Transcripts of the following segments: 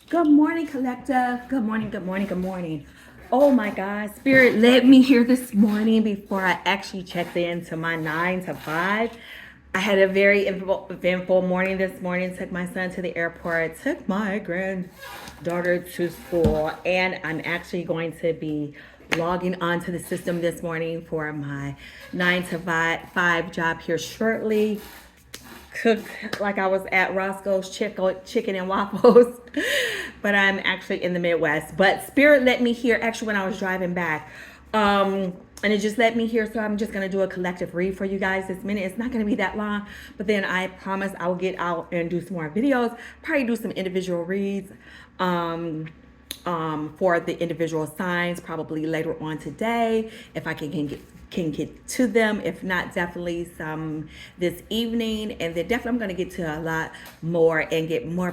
Good morning, collective. Good morning, good morning, good morning. Oh my God, Spirit led me here this morning before I actually checked into my 9 to 5. I had a very eventful morning this morning. Took my son to the airport, took my granddaughter to school, and I'm actually going to be logging onto the system this morning for my 9 to 5 job here shortly. Cooked like I was at Roscoe's Chicken and Waffles, but I'm actually in the Midwest. But Spirit let me hear actually when I was driving back. And it just let me hear, so I'm just gonna do a collective read for you guys this minute. It's not gonna be that long, but then I promise I will get out and do some more videos, probably do some individual reads. For the individual signs probably later on today if I can get to them. If not, definitely some this evening, and then definitely I'm going to get to a lot more and get more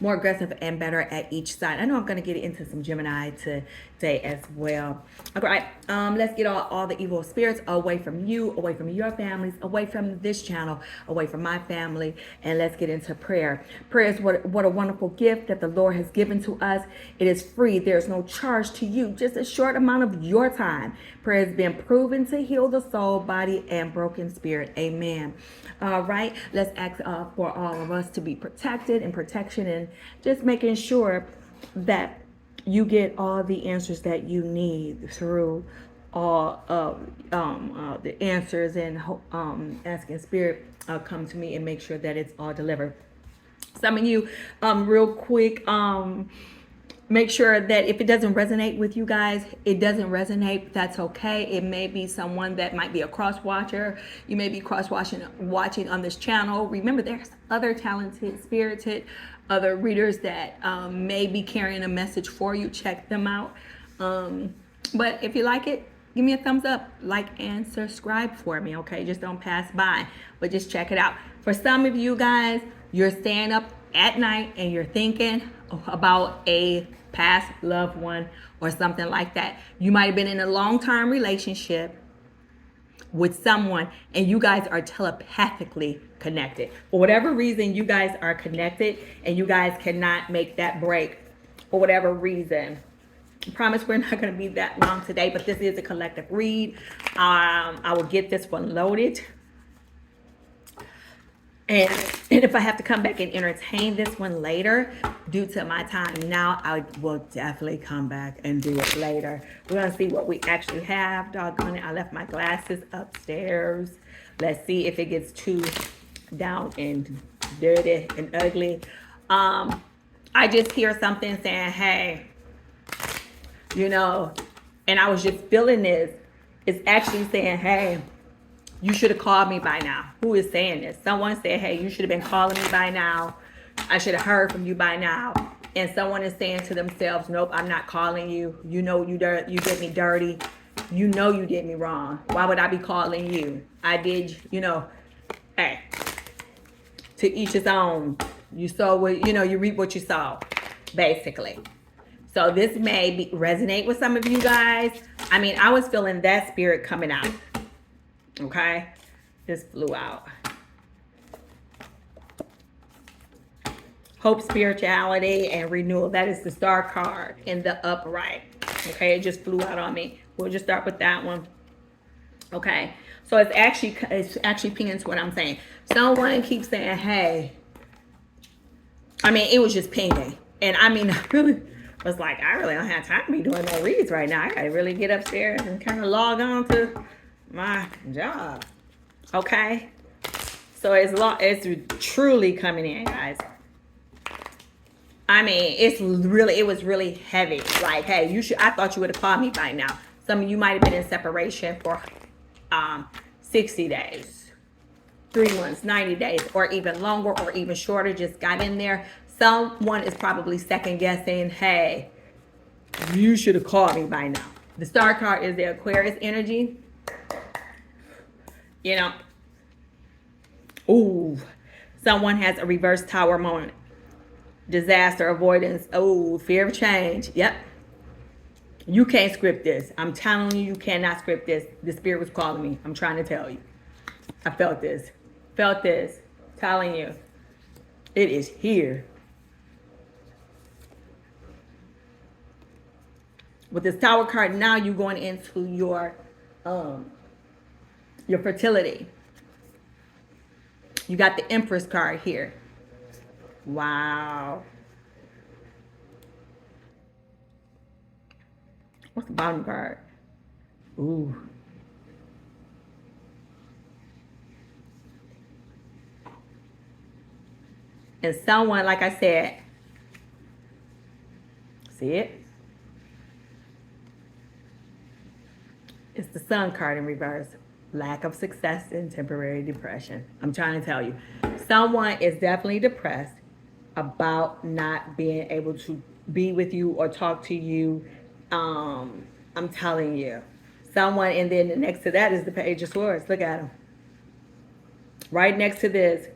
aggressive and better at each side. I know I'm going to get into some Gemini today as well. All right, let's get all the evil spirits away from you, away from your families, away from this channel, away from my family, and let's get into prayer. Prayer is what a wonderful gift that the Lord has given to us. It is free. There's no charge to you, just a short amount of your time. Prayer has been proven to heal the soul, body, and broken spirit. Amen. All right, let's ask for all of us to be protected and protection, and just making sure that you get all the answers that you need through all of the answers, and asking spirit come to me and make sure that it's all delivered. Some of you, real quick, make sure that if it doesn't resonate with you guys, it doesn't resonate. That's okay. It may be someone that might be a cross watcher. You may be watching on this channel. Remember, there's other talented, spirited, other readers that may be carrying a message for you. Check them out. But if you like it, give me a thumbs up, like, and subscribe for me. Okay, just don't pass by, but just check it out. For some of you guys, you're staying up at night and you're thinking about a past loved one or something like that. You might have been in a long-term relationship with someone and you guys are telepathically connected. For whatever reason, you guys are connected and you guys cannot make that break for whatever reason. I promise we're not going to be that long today, but this is a collective read. I will get this one loaded. And if I have to come back and entertain this one later, due to my time now, I will definitely come back and do it later. We're going to see what we actually have. Doggone it, I left my glasses upstairs. Let's see if it gets too down and dirty and ugly. I just hear something saying, hey, and I was just feeling this. It's actually saying, hey, you should have called me by now. Who is saying this? Someone said, hey, you should have been calling me by now. I should have heard from you by now. And someone is saying to themselves, nope, I'm not calling you. You know you did me dirty. You know you did me wrong. Why would I be calling you? I did, hey, to each his own. You saw what, you reap what you saw, basically. So this may resonate with some of you guys. I mean, I was feeling that spirit coming out. Okay, this flew out. Hope, spirituality, and renewal. That is the star card in the upright. Okay, it just flew out on me. We'll just start with that one. Okay, so it's actually pinging to what I'm saying. Someone keeps saying, hey. I mean, it was just pinging. And I mean, I really was like, I really don't have time to be doing no reads right now. I gotta really get upstairs and kind of log on to my job. Okay, so it's truly coming in, guys. I mean, it was really heavy. Like, hey, I thought you would have called me by now. Some of you might have been in separation for 60 days, 3 months, 90 days, or even longer, or even shorter. Just got in there. Someone is probably second guessing, hey, you should have called me by now. The star card is the Aquarius energy. Ooh, someone has a reverse tower moment. Disaster avoidance. Oh, fear of change. Yep. You can't script this. I'm telling you, you cannot script this. The spirit was calling me. I'm trying to tell you. I felt this. Telling you. It is here. With this Tower card, now you're going into your fertility. You got the Empress card here. Wow. What's the bottom card? Ooh. And someone, like I said, see it? It's the Sun card in reverse. Lack of success and temporary depression. I'm trying to tell you. Someone is definitely depressed about not being able to be with you or talk to you. I'm telling you. Someone, and then next to that is the Page of Swords. Look at them. Right next to this,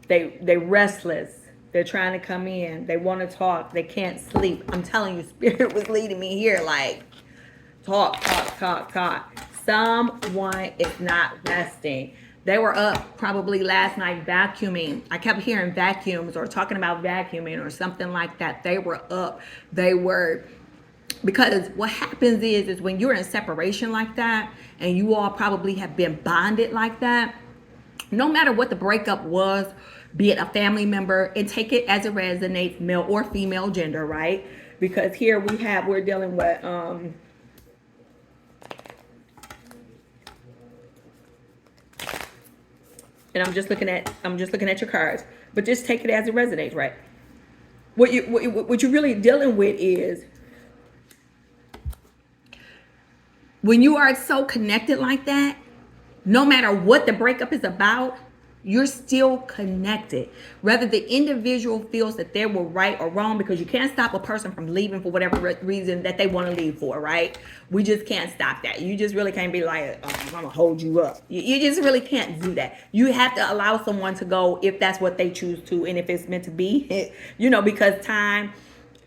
they restless. They're trying to come in. They want to talk. They can't sleep. I'm telling you, Spirit was leading me here like, talk. Someone is not resting. They were up probably last night vacuuming. I kept hearing vacuums or talking about vacuuming or something like that. They were up. They were, because what happens is when you're in separation like that and you all probably have been bonded like that, no matter what the breakup was, be it a family member, and take it as it resonates, male or female gender, right? Because here we're dealing with and I'm just looking at your cards, but just take it as it resonates, right? What you're really dealing with is when you are so connected like that, no matter what the breakup is about, you're still connected. Whether the individual feels that they were right or wrong, because you can't stop a person from leaving for whatever reason that they want to leave for, right? We just can't stop that. You just really can't be like, oh, I'm gonna hold you up. You just really can't do that. You have to allow someone to go if that's what they choose to, and if it's meant to be, because time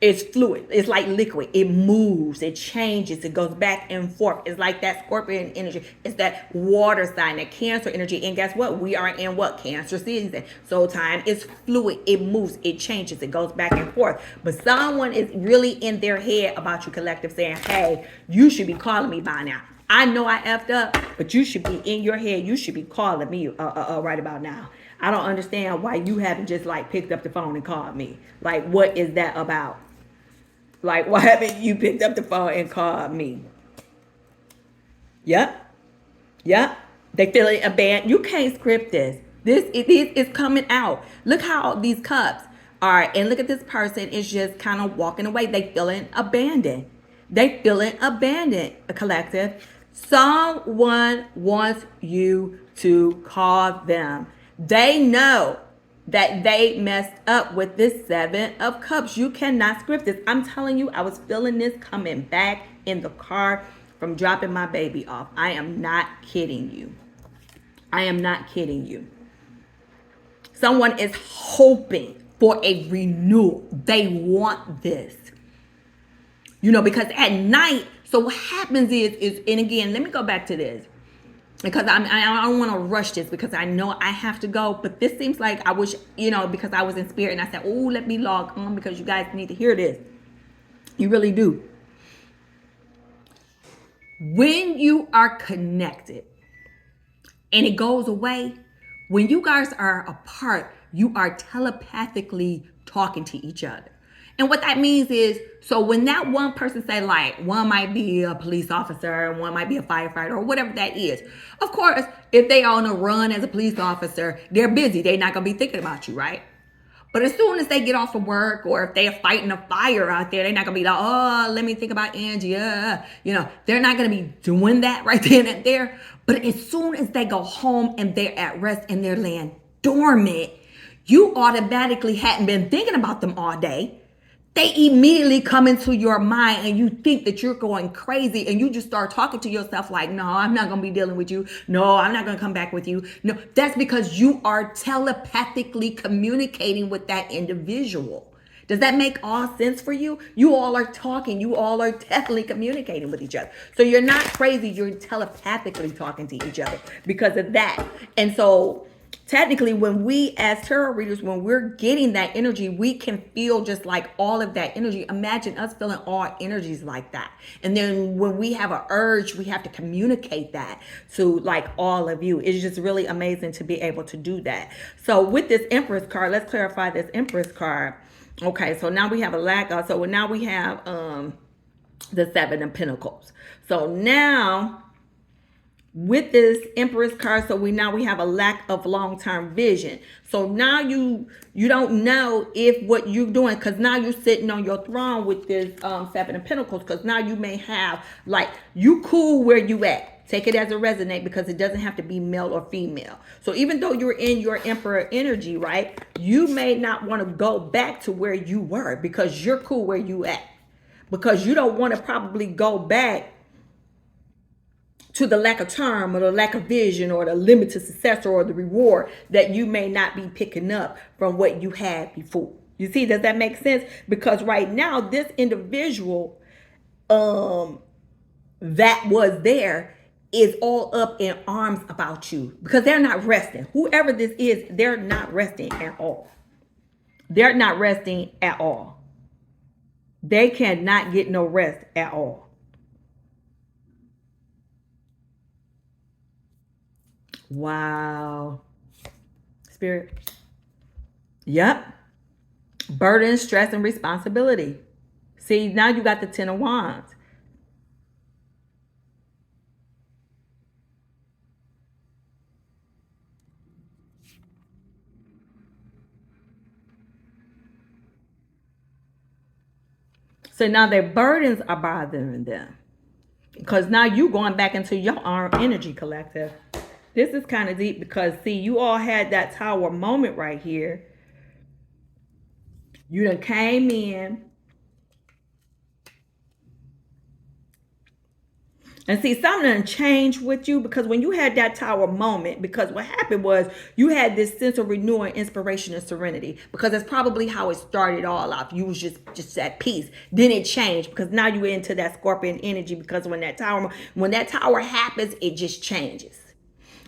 is fluid. It's like liquid. It moves. It changes. It goes back and forth. It's like that Scorpion energy. It's that water sign, that Cancer energy. And guess what? We are in what? Cancer season. So time is fluid. It moves. It changes. It goes back and forth. But someone is really in their head about you, collective, saying, hey, you should be calling me by now. I know I effed up, but you should be in your head. You should be calling me right about now. I don't understand why you haven't just like picked up the phone and called me. Like, what is that about? Like, why haven't you picked up the phone and called me? Yep. They feel it abandoned. You can't script this. This is coming out. Look how these cups are. And look at this person is just kind of walking away. They feeling abandoned. A collective. Someone wants you to call them. They know that they messed up with this Seven of Cups. You cannot script this. I'm telling you, I was feeling this coming back in the car from dropping my baby off. I am not kidding you. Someone is hoping for a renewal. They want this. Because at night, so what happens is, and again, let me go back to this. Because I don't want to rush this because I know I have to go. But this seems like I wish, because I was in spirit and I said, oh, let me log on because you guys need to hear this. You really do. When you are connected and it goes away, when you guys are apart, you are telepathically talking to each other. And what that means is, so when that one person say like, one might be a police officer and one might be a firefighter or whatever that is. Of course, if they on a run as a police officer, they're busy. They're not going to be thinking about you, right? But as soon as they get off of work or if they're fighting a fire out there, they're not going to be like, oh, let me think about Angie. They're not going to be doing that right then and there. But as soon as they go home and they're at rest and they're laying dormant, you automatically hadn't been thinking about them all day. They immediately come into your mind and you think that you're going crazy and you just start talking to yourself like, no, I'm not going to be dealing with you. No, I'm not going to come back with you. No, that's because you are telepathically communicating with that individual. Does that make all sense for you? You all are talking. You all are definitely communicating with each other. So you're not crazy. You're telepathically talking to each other because of that. And so technically, when we as tarot readers, when we're getting that energy, we can feel just like all of that energy. Imagine us feeling all energies like that. And then when we have an urge, we have to communicate that to like all of you. It's just really amazing to be able to do that. So with this Empress card, let's clarify this Empress card. Okay, so now we have a lack of, so now we have the Seven of Pentacles. So now with this Empress card, so we have a lack of long-term vision. So now you don't know if what you're doing, because now you're sitting on your throne with this Seven of Pentacles, because now you may have like, you cool where you at. Take it as a resonate, because it doesn't have to be male or female. So even though you're in your Emperor energy, right, you may not want to go back to where you were because you're cool where you at. Because you don't want to probably go back to the lack of term or the lack of vision or the limited success or the reward that you may not be picking up from what you had before. You see, does that make sense? Because right now, this individual that was there is all up in arms about you because they're not resting. Whoever this is, they're not resting at all. They're not resting at all. They cannot get no rest at all. Wow. Spirit. Yep. Burden, stress, and responsibility. See, now you got the Ten of Wands. So now their burdens are bothering them. Because now you going back into your own energy, collective. This is kind of deep because, see, you all had that Tower moment right here. You done came in. And see, something done changed with you because when you had that Tower moment, because what happened was you had this sense of renewal, inspiration, and serenity. Because that's probably how it started all off. You was just at peace. Then it changed because now you're into that Scorpion energy, because when that tower happens, it just changes.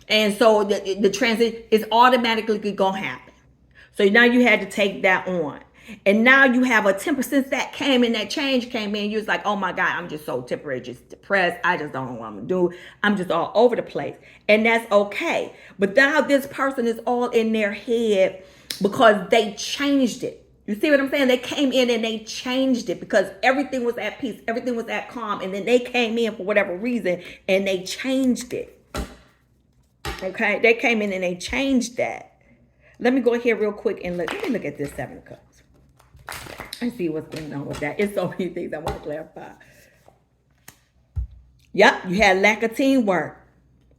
And so the transit is automatically going to happen. So now you had to take that on. And now you have a temper. Since that came in, that change came in, you was like, oh my God, I'm just so temporary, just depressed. I just don't know what I'm going to do. I'm just all over the place. And that's okay. But now this person is all in their head because they changed it. You see what I'm saying? They came in and they changed it because everything was at peace. Everything was at calm. And then they came in for whatever reason and they changed it. Okay? They came in and they changed that. Let me go here real quick and let me look at this Seven of Cups and see what's going on with that. It's so many things I want to clarify. Yep, you had lack of teamwork.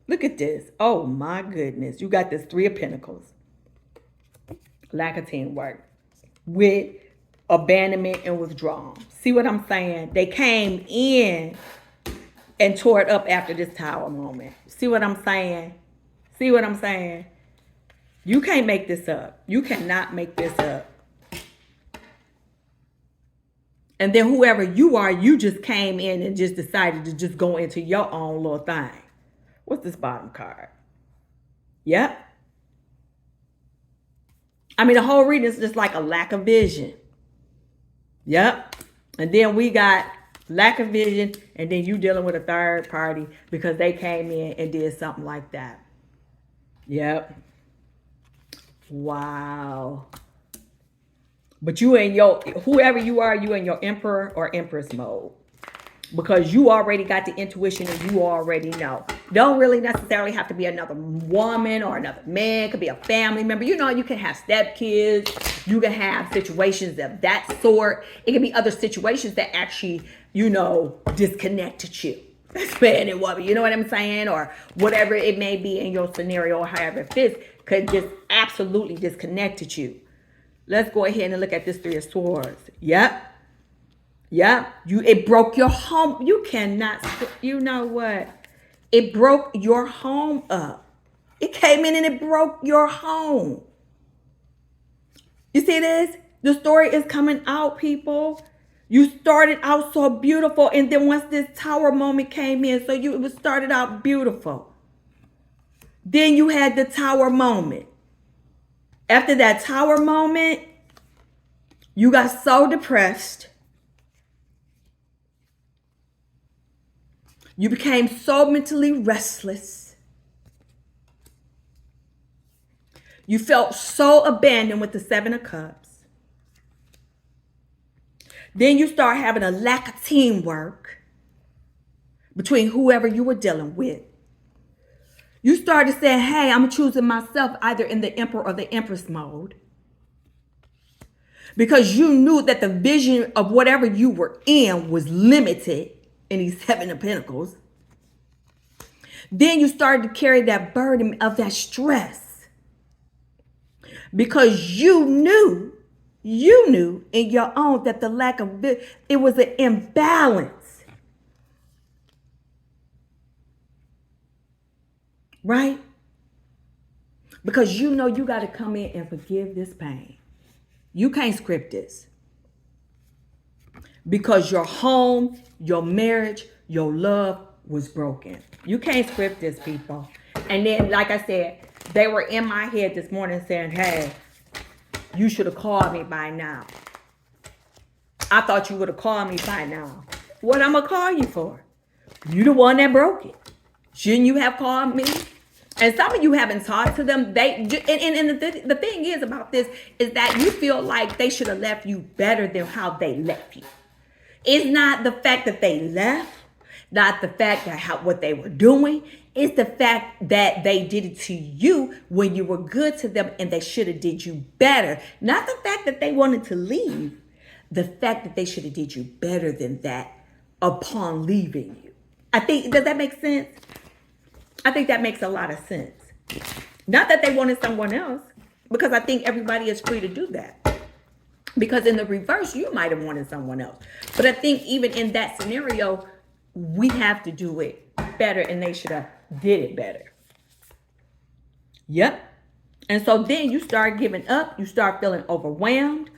Look at this. Oh my goodness. You got this Three of Pentacles. Lack of teamwork with abandonment and withdrawal. See what I'm saying? They came in and tore it up after this Tower moment. See what I'm saying? See what I'm saying? You can't make this up. You cannot make this up. And then whoever you are, you just came in and just decided to just go into your own little thing. What's this bottom card? Yep. I mean, the whole reading is just like a lack of vision. Yep. And then we got lack of vision, and then you dealing with a third party because they came in and did something like that. Yep. Wow. But you in your, whoever you are, you in your Emperor or Empress mode. Because you already got the intuition and you already know. Don't really necessarily have to be another woman or another man. It could be a family member. You know, you can have stepkids. You can have situations of that sort. It can be other situations that actually, you know, disconnected you. Man and woman, you know what I'm saying? Or whatever it may be in your scenario or however it fits, could just absolutely disconnected you. Let's go ahead and look at this Three of Swords. Yep. Yep. It broke your home. You cannot, you know what? It broke your home up. It came in and it broke your home. You see this? The story is coming out, people. You started out so beautiful, and then once this Tower moment came in, it was started out beautiful. Then you had the Tower moment. After that tower moment, you got so depressed. You became so mentally restless. You felt so abandoned with the Seven of Cups. Then you start having a lack of teamwork between whoever you were dealing with. You started saying, hey, I'm choosing myself either in the Emperor or the Empress mode. Because you knew that the vision of whatever you were in was limited in these Seven of Pentacles. Then you started to carry that burden of that stress. Because you knew in your own that the lack of, it was an imbalance. Right? Because you know you got to come in and forgive this pain. You can't script this. Because your home, your marriage, your love was broken. You can't script this, people. And then, like I said, they were in my head this morning saying, hey, you should have called me by now. I thought you would have called me by now. What I'm going to call you for? You the one that broke it. Shouldn't you have called me? And some of you haven't talked to them. The thing is about this is that you feel like they should have left you better than how they left you. It's not the fact that they left, not the fact that what they were doing. It's the fact that they did it to you when you were good to them and they should have did you better. Not the fact that they wanted to leave. The fact that they should have did you better than that upon leaving you. Does that make sense? I think that makes a lot of sense. Not that they wanted someone else, because I think everybody is free to do that. Because in the reverse, you might have wanted someone else. But I think even in that scenario, we have to do it better and they should have did it better. Yep. And so then you start giving up. You start feeling overwhelmed.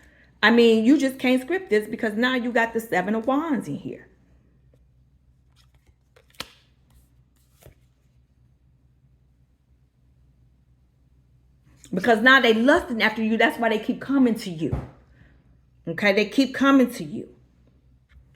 I mean, you just can't script this because now you got the Seven of Wands in here. Because now they lusting after you. That's why they keep coming to you. Okay, they keep coming to you.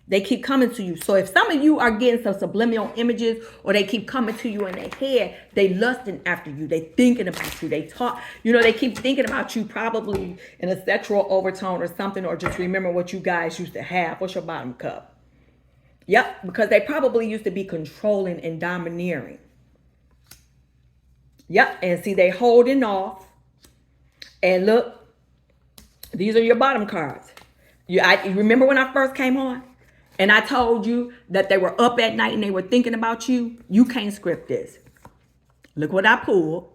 They keep coming to you. So if some of you are getting some subliminal images or they keep coming to you in their head, they lusting after you. They thinking about you. They talk, they keep thinking about you probably in a sexual overtone or something, or just remember what you guys used to have. What's your bottom cup? Yep, because they probably used to be controlling and domineering. Yep, and see, they holding off. And look, these are your bottom cards. You remember when I first came on? And I told you that they were up at night and they were thinking about you? You can't script this. Look what I pulled.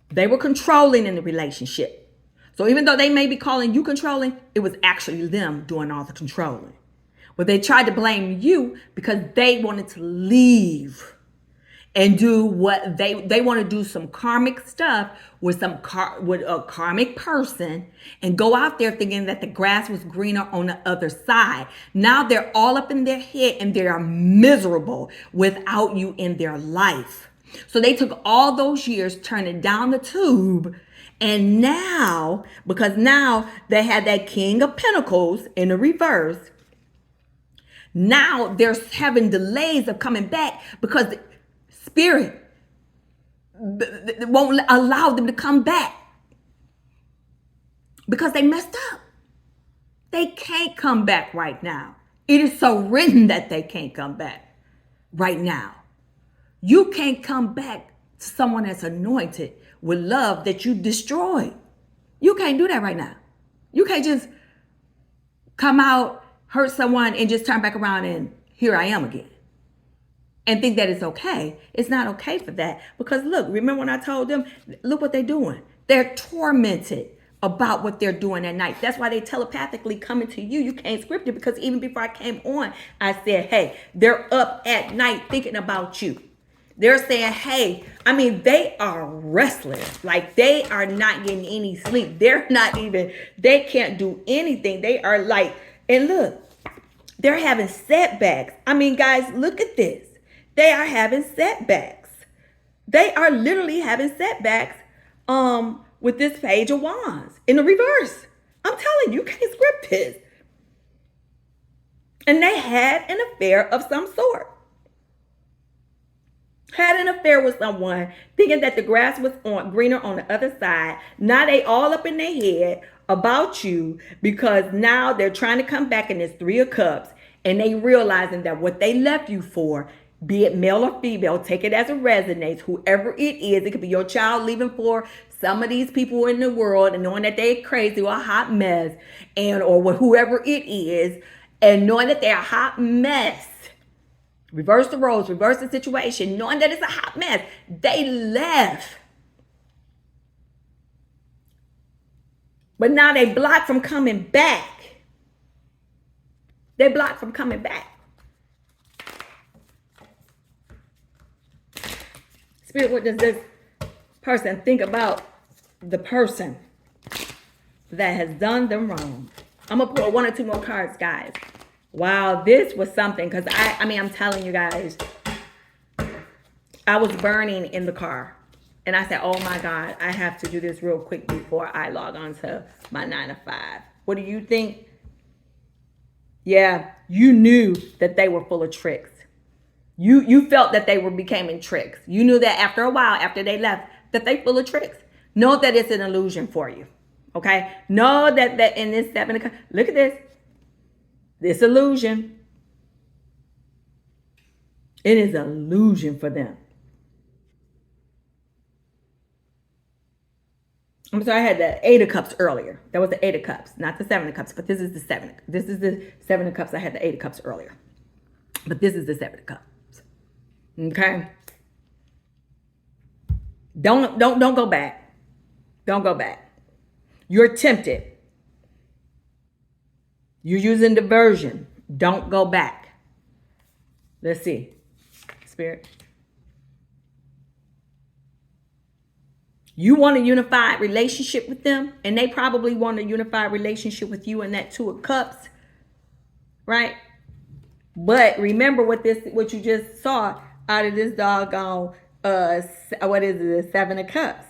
They were controlling in the relationship. So even though they may be calling you controlling, it was actually them doing all the controlling. But they tried to blame you because they wanted to leave and do what they want to do, some karmic stuff with with a karmic person, and go out there thinking that the grass was greener on the other side. Now they're all up in their head and they are miserable without you in their life. So they took all those years turning down the tube, and now, because now they had that King of Pentacles in the reverse, now they're having delays of coming back because Spirit won't allow them to come back because they messed up. They can't come back right now. It is so written that they can't come back right now. You can't come back to someone that's anointed with love that you destroyed. You can't do that right now. You can't just come out, hurt someone, and just turn back around and here I am again. And think that it's okay. It's not okay for that. Because look, remember when I told them, look what they're doing. They're tormented about what they're doing at night. That's why they telepathically coming to you. You can't script it, because even before I came on, I said, hey, they're up at night thinking about you. They're saying, hey, they are restless. Like, they are not getting any sleep. They can't do anything. They are like, and look, they're having setbacks. Guys, look at this. They are having setbacks. They are literally having setbacks with this Page of Wands in the reverse. I'm telling you, you can't script this. And they had an affair of some sort. Had an affair with someone, thinking that the grass was greener on the other side. Now they all up in their head about you because now they're trying to come back in this Three of Cups, and they realizing that what they left you for, be it male or female, take it as it resonates, whoever it is, it could be your child leaving for some of these people in the world and knowing that they're crazy or a hot mess, and or whoever it is, and knowing that they're a hot mess. Reverse the roles, reverse the situation, knowing that it's a hot mess. They left. But now they blocked from coming back. They blocked from coming back. Spirit, what does this person think about the person that has done them wrong? I'm going to pull one or two more cards, guys. Wow, this was something, because I mean, I'm telling you guys, I was burning in the car. And I said, oh my God, I have to do this real quick before I log on to my 9 to 5. What do you think? Yeah, you knew that they were full of tricks. You felt that they were becoming tricks. You knew that after a while, after they left, that they full of tricks. Know that it's an illusion for you. Okay? Know that in this 7 of Cups, look at this. This illusion. It is an illusion for them. I'm sorry, I had the 8 of Cups earlier. That was the 8 of Cups, not the 7 of Cups, but this is the 7. This is the 7 of Cups. I had the 8 of Cups earlier. But this is the 7 of Cups. Okay? Don't go back. Don't go back. You're tempted. You're using diversion. Don't go back. Let's see. Spirit. You want a unified relationship with them, and they probably want a unified relationship with you in that 2 of Cups. Right? But remember what you just saw out of this doggone what is it, the 7 of Cups.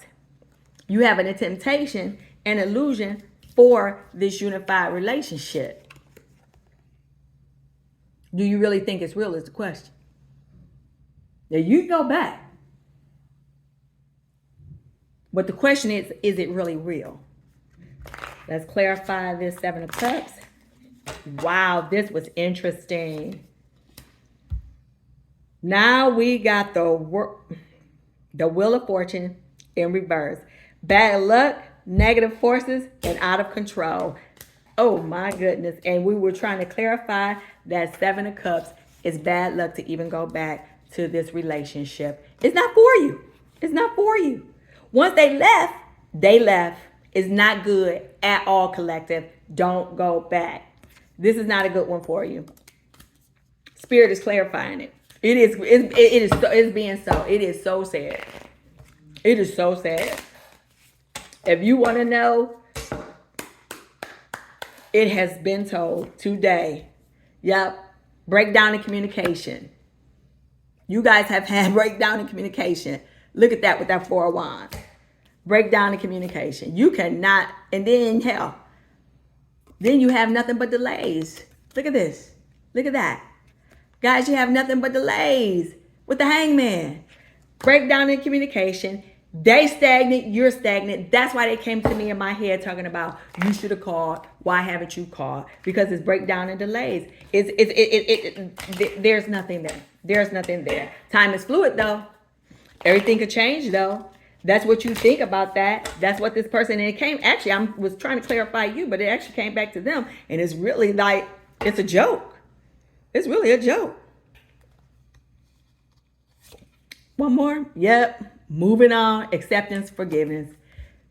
You having a temptation and illusion for this unified relationship. Do you really think it's real is the question. Now you go back. But the question is it really real? Let's clarify this 7 of Cups. Wow, this was interesting. Now we got the Wheel of Fortune in reverse. Bad luck, negative forces, and out of control. Oh my goodness. And we were trying to clarify that 7 of Cups is bad luck to even go back to this relationship. It's not for you. It's not for you. Once they left, they left. It's not good at all, collective. Don't go back. This is not a good one for you. Spirit is clarifying it. It is being so. It is so sad. It is so sad. If you want to know, it has been told today. Yep. Breakdown in communication. You guys have had breakdown in communication. Look at that with that 4 of Wands. Breakdown in communication. You cannot, and then hell, then you have nothing but delays. Look at this. Look at that. Guys, you have nothing but delays with the Hangman. Breakdown in communication. They stagnant, you're stagnant. That's why they came to me in my head talking about you should have called. Why haven't you called? Because it's breakdown and delays. There's nothing there. There's nothing there. Time is fluid though. Everything could change though. That's what you think about that. That's what this person, and it came, actually, I was trying to clarify you, but it actually came back to them. And it's really like, it's a joke. It's really a joke. One more. Yep. Moving on. Acceptance, forgiveness.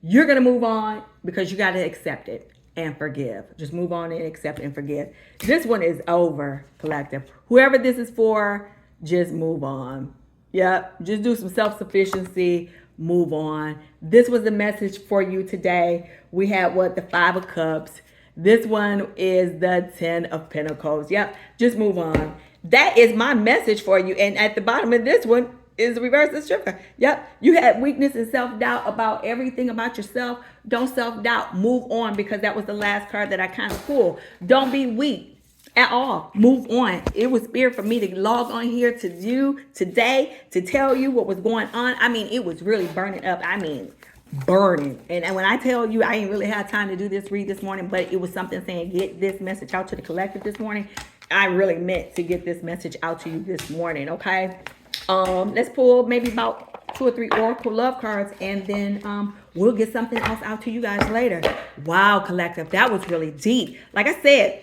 You're going to move on because you got to accept it and forgive. Just move on and accept and forgive. This one is over, collective. Whoever this is for, just move on. Yep. Just do some self-sufficiency. Move on. This was the message for you today. We had the 5 of Cups. This one is the 10 of Pentacles. Yep. Just move on. That is my message for you. And at the bottom of this one is reverse the stripper. Yep. You had weakness and self-doubt about everything about yourself. Don't self-doubt. Move on, because that was the last card that I kind of pulled. Don't be weak at all. Move on. It was spirit for me to log on here to you today to tell you what was going on. I mean, it was really burning up. I mean, burning. And when I tell you, I ain't really had time to do this read this morning, but it was something saying get this message out to the collective this morning. I really meant to get this message out to you this morning. Okay. Let's pull maybe about 2 or 3 Oracle love cards, and then we'll get something else out to you guys later. Wow, collective, that was really deep. Like I said,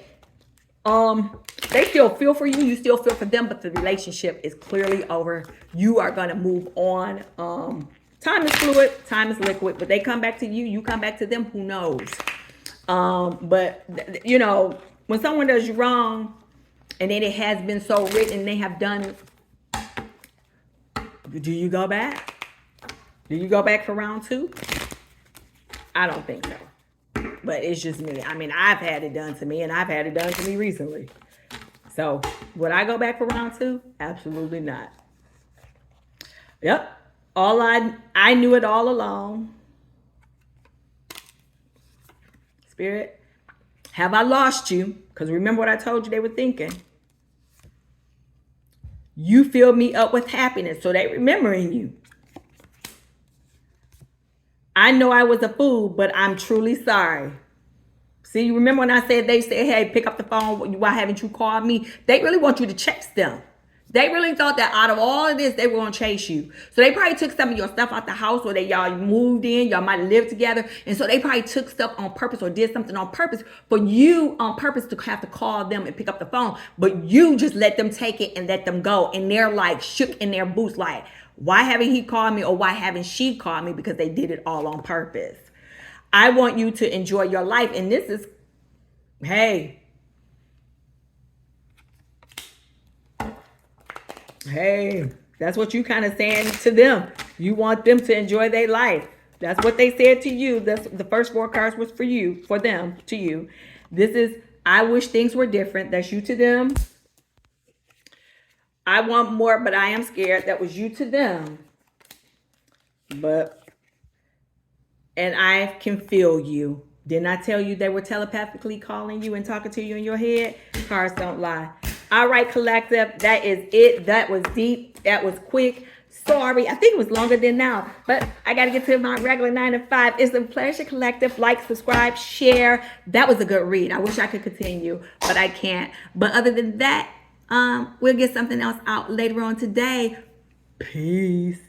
they still feel for you, you still feel for them, but the relationship is clearly over. You are gonna move on. Time is fluid, time is liquid, but they come back to you, you come back to them, who knows? But you know, when someone does you wrong, and then it has been so written, they have done, do you go back? Do you go back for round 2? I don't think so. But it's just me. I mean, I've had it done to me, and I've had it done to me recently. So, would I go back for round 2? Absolutely not. Yep. I knew it all along. Spirit, have I lost you? Because remember what I told you they were thinking. You fill me up with happiness, so they remembering you. I know I was a fool, but I'm truly sorry. See, you remember when I said they said, hey, pick up the phone, why haven't you called me? They really want you to chase them. They really thought that out of all of this, they were going to chase you. So they probably took some of your stuff out the house, or y'all moved in, y'all might live together. And so they probably took stuff on purpose or did something on purpose for you on purpose to have to call them and pick up the phone. But you just let them take it and let them go. And they're like shook in their boots like, why haven't he called me, or why haven't she called me? Because they did it all on purpose. I want you to enjoy your life. And this is, hey, that's what you kind of saying to them. You want them to enjoy their life. That's what they said to you. That's the first 4 cards was for you, for them, to you. This is, I wish things were different. That's you to them. I want more, but I am scared. That was you to them. And I can feel you. Didn't I tell you they were telepathically calling you and talking to you in your head? Cards don't lie. All right, collective, that is it. That was deep. That was quick. Sorry, I think it was longer than now, but I got to get to my regular 9 to 5. It's a pleasure, collective. Like, subscribe, share. That was a good read. I wish I could continue, but I can't. But other than that, we'll get something else out later on today. Peace.